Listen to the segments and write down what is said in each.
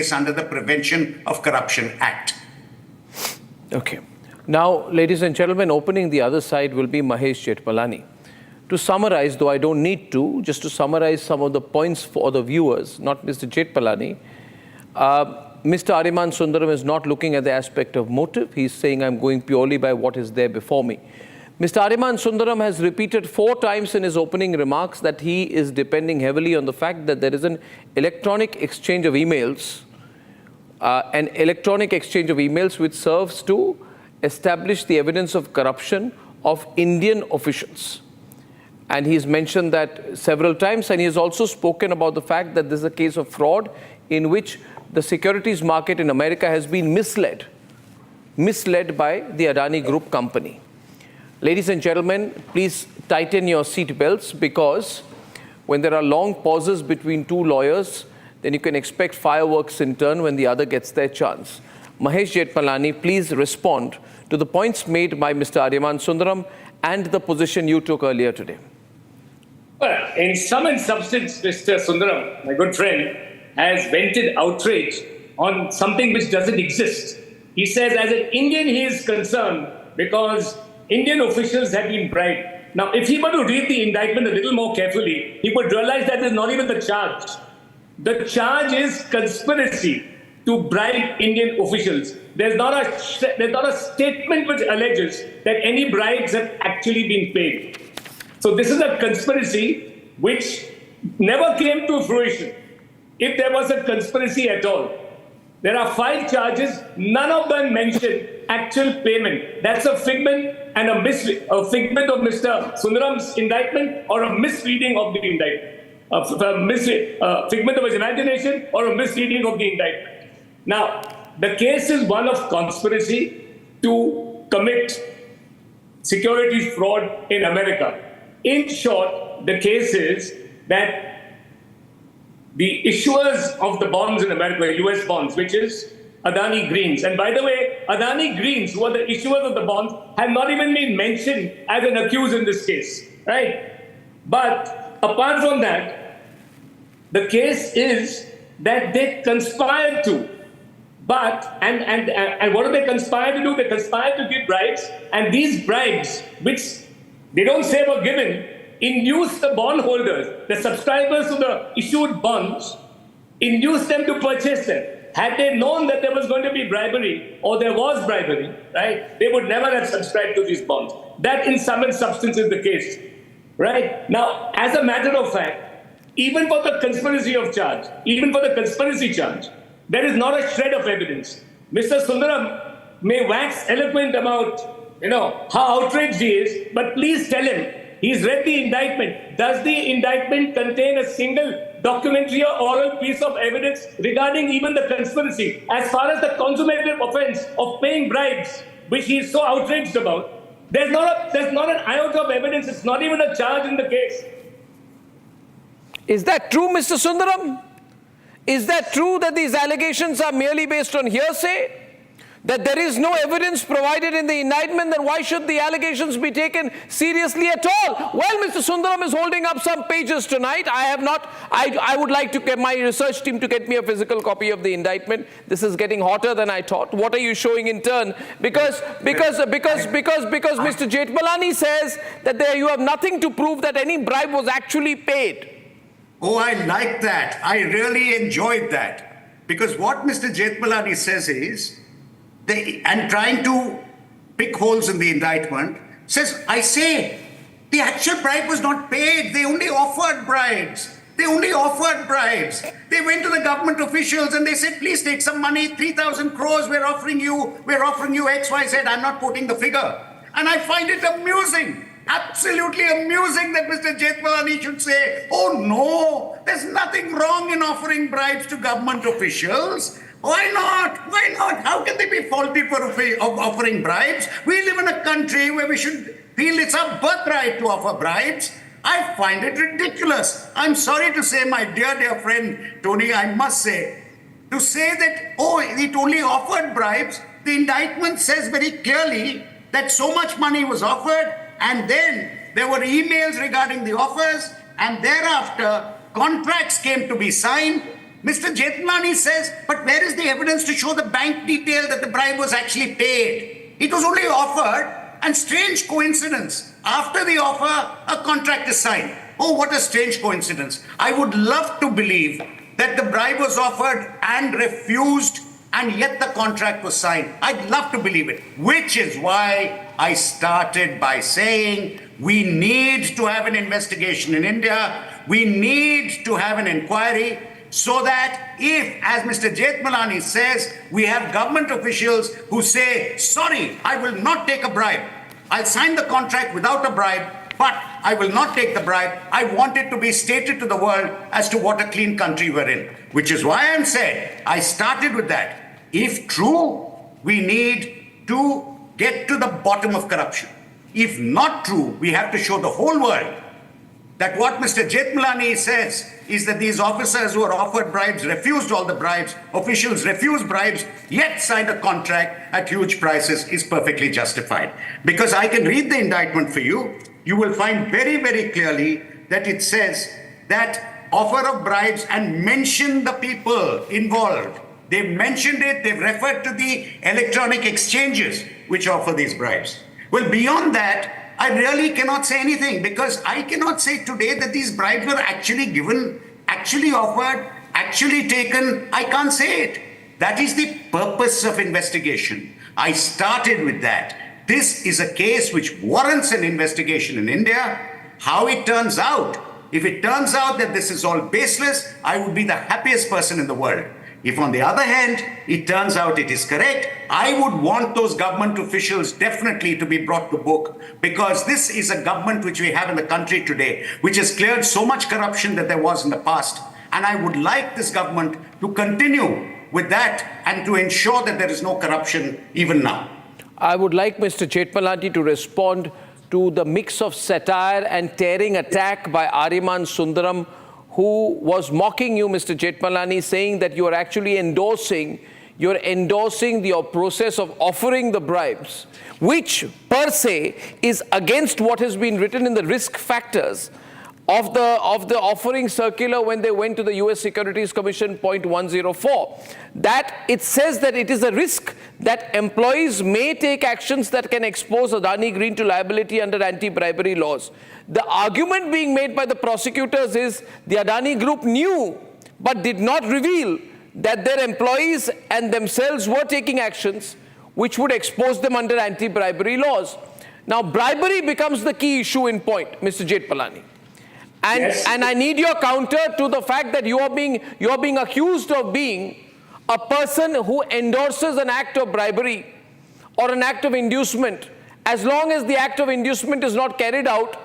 under the Prevention of Corruption Act. Okay. Now, ladies and gentlemen, opening the other side will be Mahesh Jethmalani. To summarize, though I don't need to, just to summarize some of the points for the viewers, not Mr. Jethmalani, Mr. Aryama Sundaram is not looking at the aspect of motive. He's saying, I'm going purely by what is there before me. Mr. Aryama Sundaram has repeated 4 times in his opening remarks that he is depending heavily on the fact that there is an electronic exchange of emails, which serves to establish the evidence of corruption of Indian officials. And he's mentioned that several times, and he has also spoken about the fact that this is a case of fraud in which the securities market in America has been misled by the Adani Group company. Ladies and gentlemen, please tighten your seat belts, because when there are long pauses between 2 lawyers, then you can expect fireworks in turn when the other gets their chance. Mahesh Jethmalani, please respond to the points made by Mr. Aryama Sundaram and the position you took earlier today. Well, in sum and substance, Mr. Sundaram, my good friend, has vented outrage on something which doesn't exist. He says, as an Indian, he is concerned because Indian officials have been bribed. Now, if he were to read the indictment a little more carefully, he would realize that is not even the charge. The charge is conspiracy to bribe Indian officials. There's not a statement which alleges that any bribes have actually been paid. So this is a conspiracy which never came to fruition, if there was a conspiracy at all. There are 5 charges, none of them mention actual payment. That's a figment and a figment of Mr. Sundaram's indictment, or a misreading of the indictment. Figment of his imagination or a misreading of the indictment. Now, the case is one of conspiracy to commit securities fraud in America. In short, the case is that the issuers of the bonds in America, US bonds, which is Adani Greens. And by the way, Adani Greens, who are the issuers of the bonds, have not even been mentioned as an accused in this case, right? But apart from that, the case is that they conspired to. And what do they conspire to do? They conspire to give bribes, and these bribes, which they don't say were given, induced the bondholders, the subscribers to the issued bonds, induced them to purchase them. Had they known that there was going to be bribery, or there was bribery, right, they would never have subscribed to these bonds. That in sum and substance is the case, right? Now, as a matter of fact, even for the conspiracy charge, there is not a shred of evidence. Mr. Sundaram may wax eloquent about, how outraged he is, but please tell him, he's read the indictment. Does the indictment contain a single documentary or oral piece of evidence regarding even the conspiracy? As far as the consummated offense of paying bribes, which he is so outraged about, there's not an iota of evidence. It's not even a charge in the case. Is that true, Mr. Sundaram? Is that true that these allegations are merely based on hearsay? That there is no evidence provided in the indictment? Then why should the allegations be taken seriously at all? Well, Mr. Sundaram is holding up some pages tonight. I would like to get my research team to get me a physical copy of the indictment. This is getting hotter than I thought. What are you showing in turn? Because Mr. Jethmalani says that you have nothing to prove that any bribe was actually paid. Oh, I like that. I really enjoyed that. Because what Mr. Jethmalani says is, and trying to pick holes in the indictment, says, I say, the actual bribe was not paid. They only offered bribes. They went to the government officials and they said, please take some money, 3,000 crores, we're offering you X, Y, Z. I'm not quoting the figure. And I find it amusing. Absolutely amusing that Mr. Jethmalani should say, oh no, there's nothing wrong in offering bribes to government officials. Why not? How can they be faulty for offering bribes? We live in a country where we should feel it's our birthright to offer bribes. I find it ridiculous. I'm sorry to say, my dear friend Tony, I must say, to say that, it only offered bribes, the indictment says very clearly that so much money was offered, and then there were emails regarding the offers, and thereafter contracts came to be signed, Mr. Jethmalani says, but where is the evidence to show the bank detail that the bribe was actually paid? It was only offered, and strange coincidence, after the offer, a contract is signed. Oh, what a strange coincidence. I would love to believe that the bribe was offered and refused, and yet the contract was signed. I'd love to believe it, which is why I started by saying we need to have an investigation in India. We need to have an inquiry so that if, as Mr. Jethmalani says, we have government officials who say, sorry, I will not take a bribe. I'll sign the contract without a bribe, but I will not take the bribe. I want it to be stated to the world as to what a clean country we're in, which is why I'm saying I started with that. If true, we need to get to the bottom of corruption. If not true, we have to show the whole world that what Mr. Jethmalani says is that these officers who are offered bribes refused all the bribes, officials refused bribes, yet signed a contract at huge prices is perfectly justified. Because I can read the indictment for you, you will find very, very clearly that it says that offer of bribes and mention the people involved. They've mentioned it, they've referred to the electronic exchanges which offer these bribes. Well, beyond that, I really cannot say anything because I cannot say today that these bribes were actually given, actually offered, actually taken. I can't say it. That is the purpose of investigation. I started with that. This is a case which warrants an investigation in India. How it turns out, if it turns out that this is all baseless, I would be the happiest person in the world. If on the other hand, it turns out it is correct, I would want those government officials definitely to be brought to book because this is a government which we have in the country today, which has cleared so much corruption that there was in the past. And I would like this government to continue with that and to ensure that there is no corruption even now. I would like Mr. Jethmalani to respond to the mix of satire and tearing attack by Aryama and Sundaram, who was mocking you, Mr. Jethmalani, saying that you are actually endorsing the process of offering the bribes, which per se is against what has been written in the risk factors of the offering circular when they went to the US Securities Commission, point 104, that it says that it is a risk that employees may take actions that can expose Adani Green to liability under anti-bribery laws. The argument being made by the prosecutors is the Adani Group knew but did not reveal that their employees and themselves were taking actions which would expose them under anti-bribery laws. Now, bribery becomes the key issue in point, Mr. Jethmalani. And, yes. And I need your counter to the fact that you are being accused of being a person who endorses an act of bribery or an act of inducement. As long as the act of inducement is not carried out,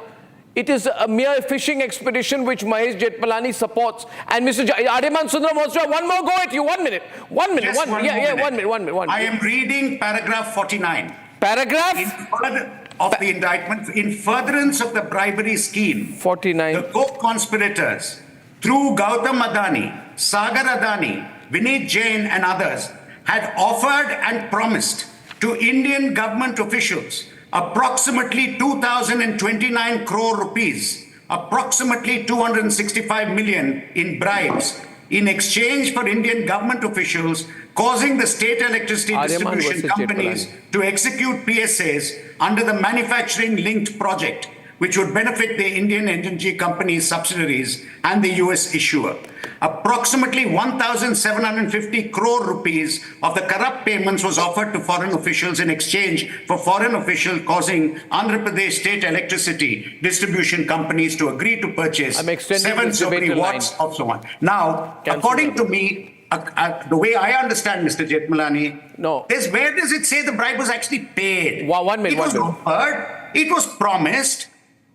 it is a mere fishing expedition which Mahesh Jethmalani supports. And Mr. Aryama Sundaram wants to have one more go at you. 1 minute. 1 minute. Just One minute. I am reading paragraph 49. Paragraph? Of the indictment, in furtherance of the bribery scheme, 49. The co-conspirators, through Gautam Adani, Sagar Adani, Vineet Jain and others, had offered and promised to Indian government officials approximately 2,029 crore rupees, approximately 265 million in bribes, in exchange for Indian government officials causing the state electricity distribution companies to execute PSAs under the manufacturing linked project, which would benefit the Indian energy companies' subsidiaries and the US issuer. Approximately 1,750 crore rupees of the corrupt payments was offered to foreign officials in exchange for foreign officials causing Andhra Pradesh state electricity distribution companies to agree to purchase 7 so many watts of so on. Now, according to me, the way I understand Mr. Jethmalani, where does it say the bribe was actually paid? 1 minute. It was offered, it was promised.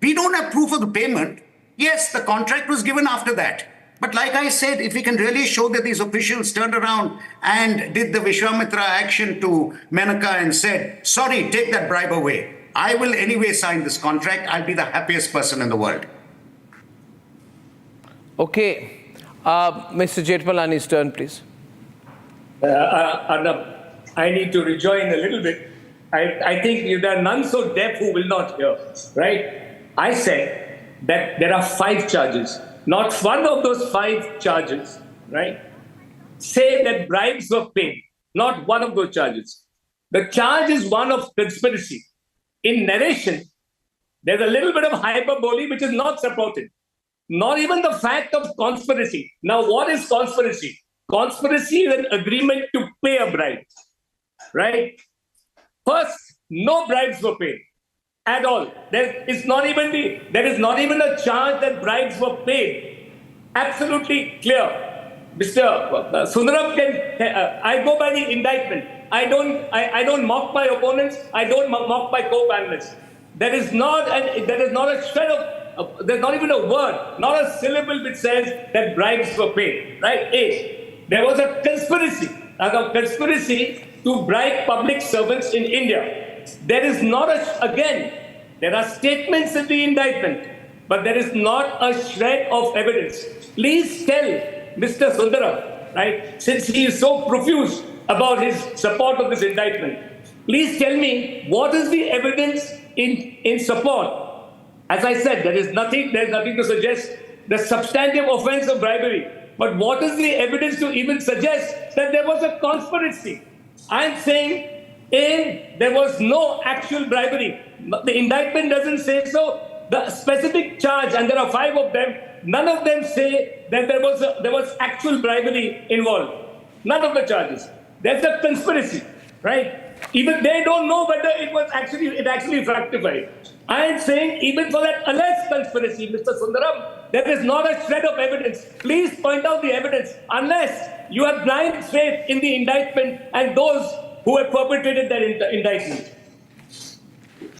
We don't have proof of the payment. Yes, the contract was given after that. But like I said, if we can really show that these officials turned around and did the Vishwamitra action to Menaka and said, sorry, take that bribe away. I will anyway sign this contract. I'll be the happiest person in the world. Okay. Mr. Jethmalani's turn, please. Arnab, I need to rejoin a little bit. I think there are none so deaf who will not hear, right? I said that there are 5 charges. Not one of those 5 charges, right, say that bribes were paid. Not one of those charges. The charge is one of conspiracy. In narration, there's a little bit of hyperbole which is not supported. Not even the fact of conspiracy. Now, what is conspiracy? Conspiracy is an agreement to pay a bribe, right? First, no bribes were paid at all. There is not even a charge that bribes were paid. Absolutely clear. Mr. Sundaram I go by the indictment. I don't mock my opponents. I don't mock my co-panelists. There is not a shred of, there's not even a word, not a syllable which says that bribes were paid, right? There was a conspiracy to bribe public servants in India. There is not there are statements in the indictment, but there is not a shred of evidence. Please tell Mr. Sundaram, right, since he is so profuse about his support of this indictment, please tell me what is the evidence in support. As I said, there's nothing to suggest the substantive offense of bribery. But what is the evidence to even suggest that there was a conspiracy? I'm saying, there was no actual bribery. The indictment doesn't say so. The specific charge, and there are 5 of them, none of them say that there was actual bribery involved. None of the charges. There's a conspiracy, right? Even they don't know whether it actually fructified. I am saying, even for that alleged conspiracy, Mr. Sundaram, there is not a shred of evidence. Please point out the evidence, unless you have blind faith in the indictment and those who have perpetrated that indictment.